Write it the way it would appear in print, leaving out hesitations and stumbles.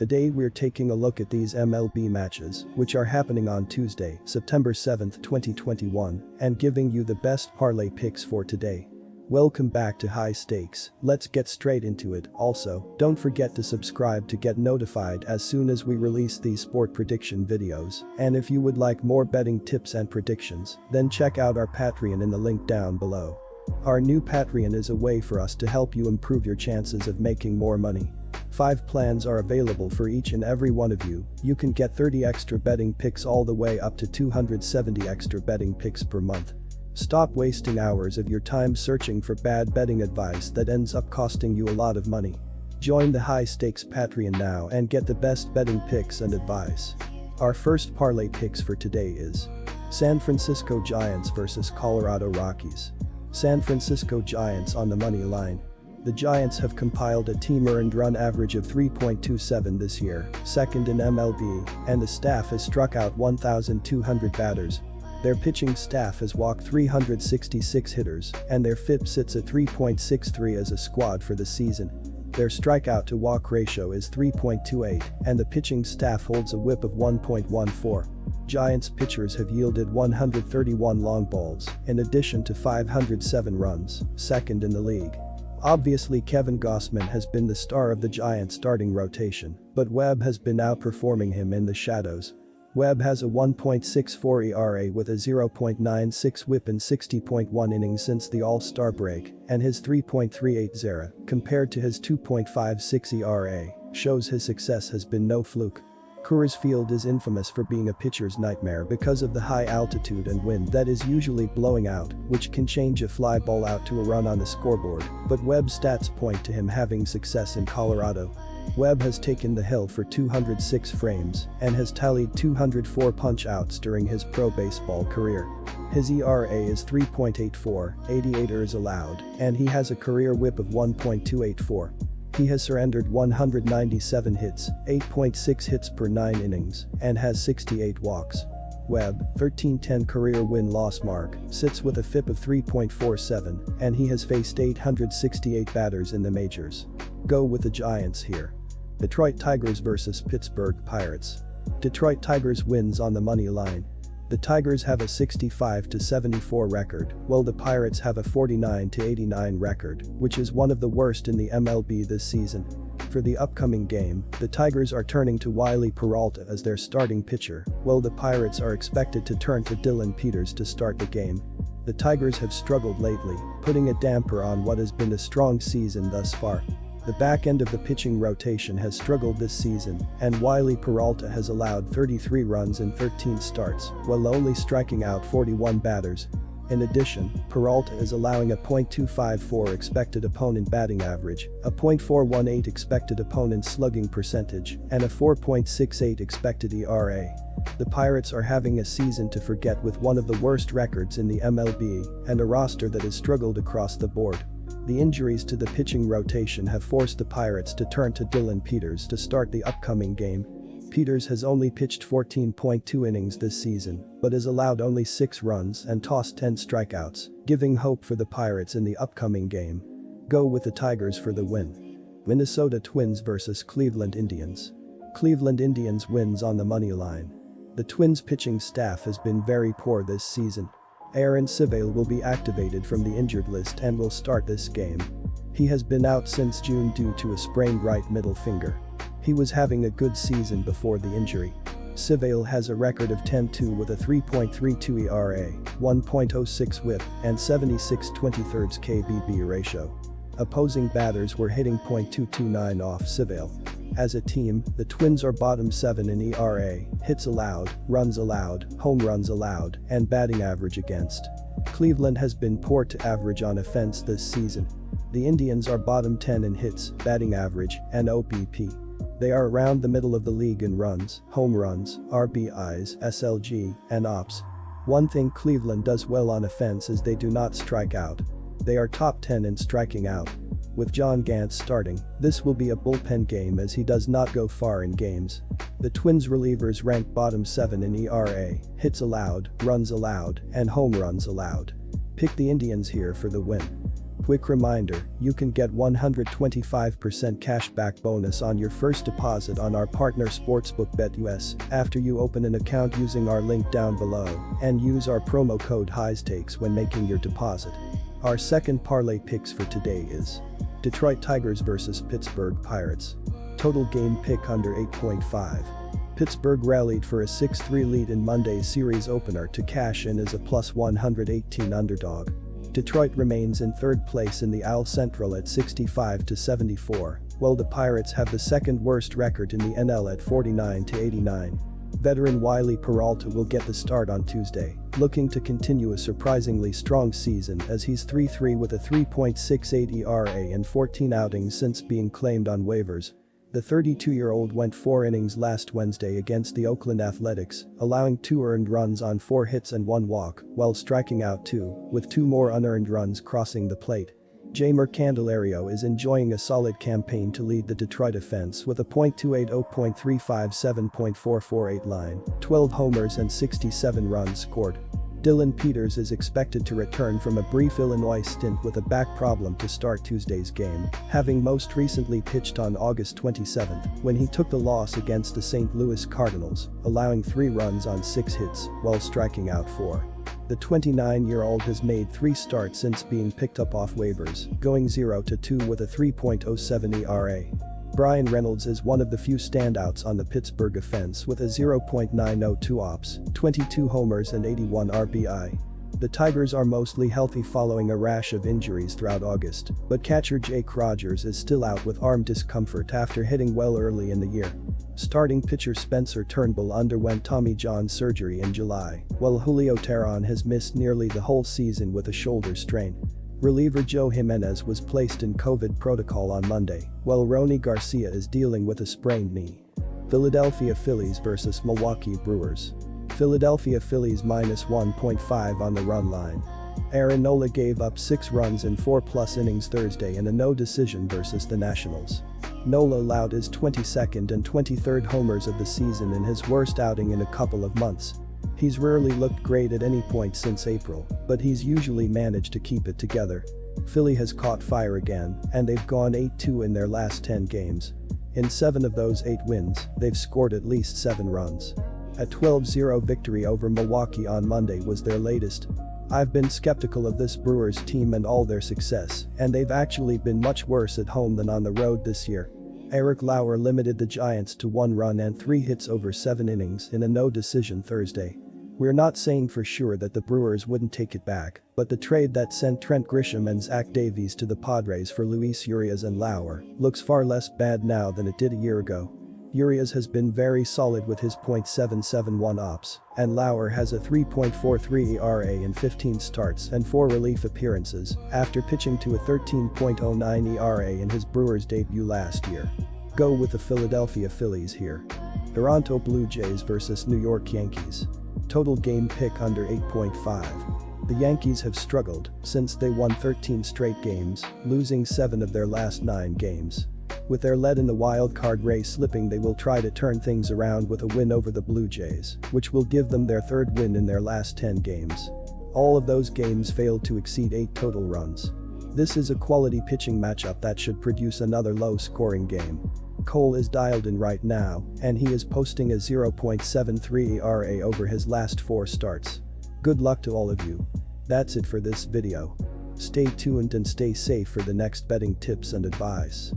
Today we're taking a look at these MLB matches, which are happening on Tuesday, September 7th, 2021, and giving you the best parlay picks for today. Welcome back to High Stakes, let's get straight into it. Also, don't forget to subscribe to get notified as soon as we release these sport prediction videos, and if you would like more betting tips and predictions, then check out our Patreon in the link down below. Our new Patreon is a way for us to help you improve your chances of making more money. 5 plans are available for each and every one of you. You can get 30 extra betting picks all the way up to 270 extra betting picks per month. Stop wasting hours of your time searching for bad betting advice that ends up costing you a lot of money. Join the High Stakes Patreon now and get the best betting picks and advice. Our first parlay picks for today is San Francisco Giants vs Colorado Rockies. San Francisco Giants on the money line. The Giants have compiled a team earned run average of 3.27 this year, second in MLB, and the staff has struck out 1,200 batters. Their pitching staff has walked 366 hitters, and their FIP sits at 3.63 as a squad for the season. Their strikeout to walk ratio is 3.28, and the pitching staff holds a whip of 1.14. Giants pitchers have yielded 131 long balls, in addition to 507 runs, second in the league. Obviously Kevin Gausman has been the star of the Giants starting rotation, but Webb has been outperforming him in the shadows. Webb has a 1.64 ERA with a 0.96 whip in 60.1 innings since the All-Star break, and his 3.38 ZERA, compared to his 2.56 ERA, shows his success has been no fluke. Coors Field is infamous for being a pitcher's nightmare because of the high altitude and wind that is usually blowing out, which can change a fly ball out to a run on the scoreboard, but Webb's stats point to him having success in Colorado. Webb has taken the hill for 206 frames and has tallied 204 punch-outs during his pro baseball career. His ERA is 3.84, 88 errors allowed, and he has a career whip of 1.284. He has surrendered 197 hits, 8.6 hits per 9 innings, and has 68 walks. Webb, 1310 career win-loss mark, sits with a FIP of 3.47, and he has faced 868 batters in the majors. Go with the Giants here. Detroit Tigers vs Pittsburgh Pirates. Detroit Tigers wins on the money line. The Tigers have a 65-74 record, while the Pirates have a 49-89 record, which is one of the worst in the MLB this season. For the upcoming game, the Tigers are turning to Wiley Peralta as their starting pitcher, while the Pirates are expected to turn to Dylan Peters to start the game. The Tigers have struggled lately, putting a damper on what has been a strong season thus far. The back end of the pitching rotation has struggled this season, and Wiley Peralta has allowed 33 runs in 13 starts, while only striking out 41 batters. In addition, Peralta is allowing a .254 expected opponent batting average, a .418 expected opponent slugging percentage, and a 4.68 expected ERA. The Pirates are having a season to forget with one of the worst records in the MLB and a roster that has struggled across the board. The injuries to the pitching rotation have forced the Pirates to turn to Dylan Peters to start the upcoming game. Peters has only pitched 14.2 innings this season, but has allowed only 6 runs and tossed 10 strikeouts, giving hope for the Pirates in the upcoming game. Go with the Tigers for the win. Minnesota Twins vs Cleveland Indians. Cleveland Indians wins on the money line. The Twins pitching staff has been very poor this season. Aaron Civale will be activated from the injured list and will start this game. He has been out since June due to a sprained right middle finger. He was having a good season before the injury. Civale has a record of 10-2 with a 3.32 ERA, 1.06 whip, and 76/23 KBB ratio. Opposing batters were hitting .229 off Civale. As a team, the Twins are bottom 7 in ERA, hits allowed, runs allowed, home runs allowed, and batting average against. Cleveland has been poor to average on offense this season. The Indians are bottom 10 in hits, batting average, and OBP. They are around the middle of the league in runs, home runs, RBIs, SLG, and OPS. One thing Cleveland does well on offense is they do not strike out. They are top 10 in striking out. With John Gant starting, this will be a bullpen game as he does not go far in games. The Twins relievers rank bottom 7 in ERA, hits allowed, runs allowed, and home runs allowed. Pick the Indians here for the win. Quick reminder, you can get 125% cashback bonus on your first deposit on our partner sportsbook BetUS after you open an account using our link down below and use our promo code HIGHSTAKES when making your deposit. Our second parlay picks for today is Detroit Tigers vs Pittsburgh Pirates. Total game pick under 8.5. Pittsburgh rallied for a 6-3 lead in Monday's series opener to cash in as a plus 118 underdog. Detroit remains in third place in the AL Central at 65-74, while the Pirates have the second worst record in the NL at 49-89. Veteran Wiley Peralta will get the start on Tuesday, looking to continue a surprisingly strong season as he's 3-3 with a 3.68 ERA in 14 outings since being claimed on waivers. The 32-year-old went 4 innings last Wednesday against the Oakland Athletics, allowing 2 earned runs on 4 hits and 1 walk, while striking out 2, with 2 more unearned runs crossing the plate. Jeimer Candelario is enjoying a solid campaign to lead the Detroit offense with a .280, .357, .448 line, 12 homers and 67 runs scored. Dylan Peters is expected to return from a brief Illinois stint with a back problem to start Tuesday's game, having most recently pitched on August 27 when he took the loss against the St. Louis Cardinals, allowing 3 runs on 6 hits while striking out 4. The 29-year-old has made 3 starts since being picked up off waivers, going 0-2 with a 3.07 ERA. Brian Reynolds is one of the few standouts on the Pittsburgh offense with a 0.902 OPS, 22 homers and 81 RBI. The Tigers are mostly healthy following a rash of injuries throughout August, but catcher Jake Rogers is still out with arm discomfort after hitting well early in the year. Starting pitcher Spencer Turnbull underwent Tommy John surgery in July, while Julio Teheran has missed nearly the whole season with a shoulder strain. Reliever Joe Jimenez was placed in COVID protocol on Monday, while Ronny Garcia is dealing with a sprained knee. Philadelphia Phillies vs Milwaukee Brewers. Philadelphia Phillies minus 1.5 on the run line. Aaron Nola gave up 6 runs in 4+ innings Thursday in a no decision versus the Nationals. Nola allowed his 22nd and 23rd homers of the season in his worst outing in a couple of months. He's rarely looked great at any point since April, but he's usually managed to keep it together. Philly has caught fire again, and they've gone 8-2 in their last 10 games. In 7 of those 8 wins, they've scored at least 7 runs. A 12-0 victory over Milwaukee on Monday was their latest. I've been skeptical of this Brewers team and all their success, and they've actually been much worse at home than on the road this year. Eric Lauer limited the Giants to 1 run and 3 hits over 7 innings in a no decision Thursday. We're not saying for sure that the Brewers wouldn't take it back, but the trade that sent Trent Grisham and Zach Davies to the Padres for Luis Urias and Lauer looks far less bad now than it did a year ago. Urias has been very solid with his .771 OPS, and Lauer has a 3.43 ERA in 15 starts and 4 relief appearances after pitching to a 13.09 ERA in his Brewers debut last year. Go with the Philadelphia Phillies here. Toronto Blue Jays vs New York Yankees. Total game pick under 8.5. The Yankees have struggled since they won 13 straight games, losing 7 of their last 9 games. With their lead in the wild card race slipping, they will try to turn things around with a win over the Blue Jays, which will give them their 3rd win in their last 10 games. All of those games failed to exceed 8 total runs. This is a quality pitching matchup that should produce another low-scoring game. Cole is dialed in right now, and he is posting a 0.73 ERA over his last 4 starts. Good luck to all of you. That's it for this video. Stay tuned and stay safe for the next betting tips and advice.